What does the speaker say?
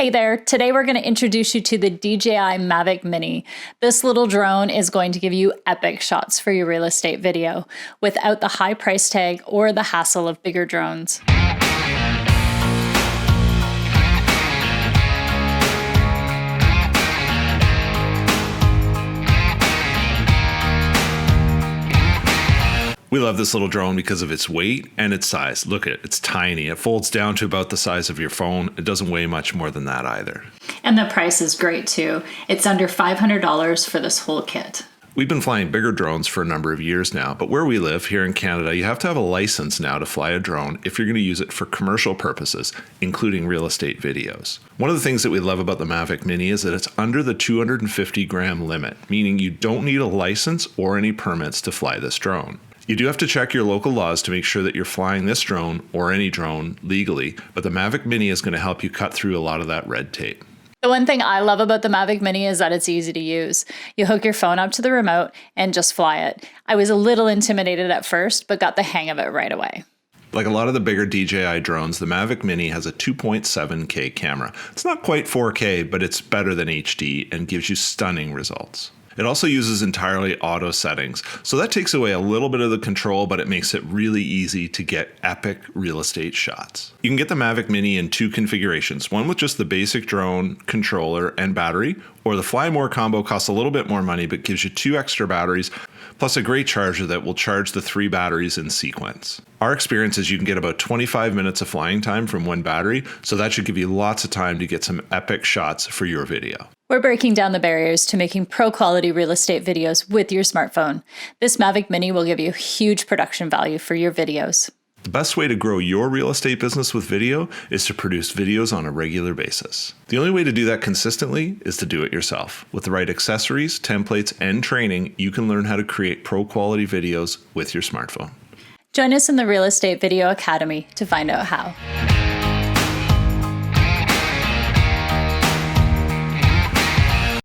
Hey there, today we're going to introduce you to the DJI Mavic Mini. This little drone is going to give you epic shots for your real estate video without the high price tag or the hassle of bigger drones. We love this little drone because of its weight and its size. Look at it, it's tiny. It folds down to about the size of your phone. It doesn't weigh much more than that either. And the price is great too. It's under $500 for this whole kit. We've been flying bigger drones for a number of years now, but where we live here in Canada, you have to have a license now to fly a drone if you're going to use it for commercial purposes, including real estate videos. One of the things that we love about the Mavic Mini is that it's under the 250 gram limit, meaning you don't need a license or any permits to fly this drone. You do have to check your local laws to make sure that you're flying this drone or any drone legally, but the Mavic Mini is going to help you cut through a lot of that red tape. The one thing I love about the Mavic Mini is that it's easy to use. You hook your phone up to the remote and just fly it. I was a little intimidated at first, but got the hang of it right away. Like a lot of the bigger DJI drones, the Mavic Mini has a 2.7K camera. It's not quite 4K, but it's better than HD and gives you stunning results. It also uses entirely auto settings, so that takes away a little bit of the control, but it makes it really easy to get epic real estate shots. You can get the Mavic Mini in two configurations, one with just the basic drone, controller, and battery, or the Fly More combo costs a little bit more money but gives you 2 extra batteries, plus a great charger that will charge the 3 batteries in sequence. Our experience is you can get about 25 minutes of flying time from one battery, so that should give you lots of time to get some epic shots for your video. We're breaking down the barriers to making pro-quality real estate videos with your smartphone. This Mavic Mini will give you huge production value for your videos. The best way to grow your real estate business with video is to produce videos on a regular basis. The only way to do that consistently is to do it yourself. With the right accessories, templates, and training, you can learn how to create pro-quality videos with your smartphone. Join us in the Real Estate Video Academy to find out how.